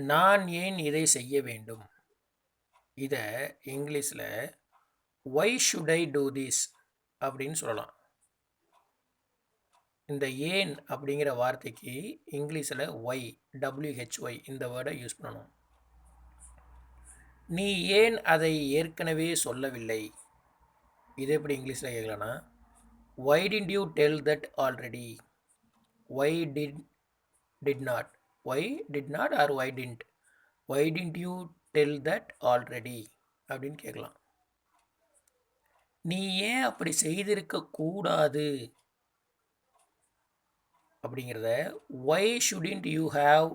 நான் ஏன் இதை செய்ய வேண்டும்? இத இங்கிலீஷ்ல "Y should I do this?" அப்படின்னு சொல்லலாம். இந்த ஏன் அப்படிங்கிற வார்த்தைக்கு இங்கிலீஷில் ஒய், WHY இந்த வேர்டை யூஸ் பண்ணணும். நீ ஏன் அதை ஏற்கனவே சொல்லவில்லை? இது எப்படி இங்கிலீஷில் கேட்கலான்னா, why did you tell that already? Why did not, why did not or why didn't, why didn't you tell that already அப்படின்னு கேட்கலாம். நீ ஏன் அப்படி செய்திருக்க கூடாது அப்படிங்கிறத why shouldn't you have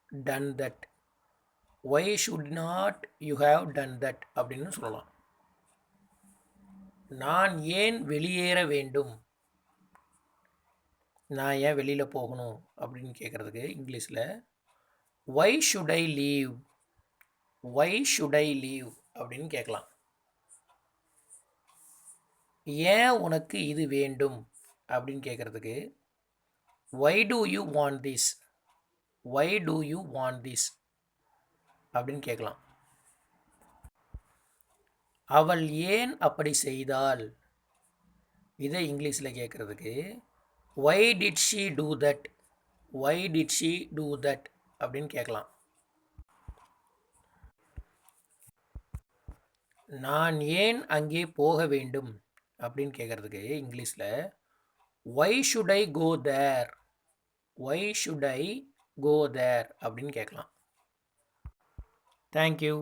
done that, why should not you have done that அப்படின்னு சொல்லலாம். நான் ஏன் வெளியேற வேண்டும்? நான் ஏன் வெளியில் போகணும் அப்படின்னு கேட்குறதுக்கு இங்கிலீஷில் why should I leave, why should I leave அப்படின்னு கேட்கலாம். ஏன் உனக்கு இது வேண்டும் அப்படின்னு கேட்குறதுக்கு why do you want this, why do you want this அப்படின்னு கேட்கலாம். அவள் ஏன் அப்படி செய்தாள்? இதை இங்கிலீஷில் கேட்குறதுக்கு why did she do that, why did she do that அப்படின்னு கேட்கலாம். நான் ஏன் அங்கே போக வேண்டும் அப்படின்னு கேட்குறதுக்கு இங்கிலீஷில் why should I go there, why should I go there அப்படின்னு கேட்கலாம். தேங்க்யூ.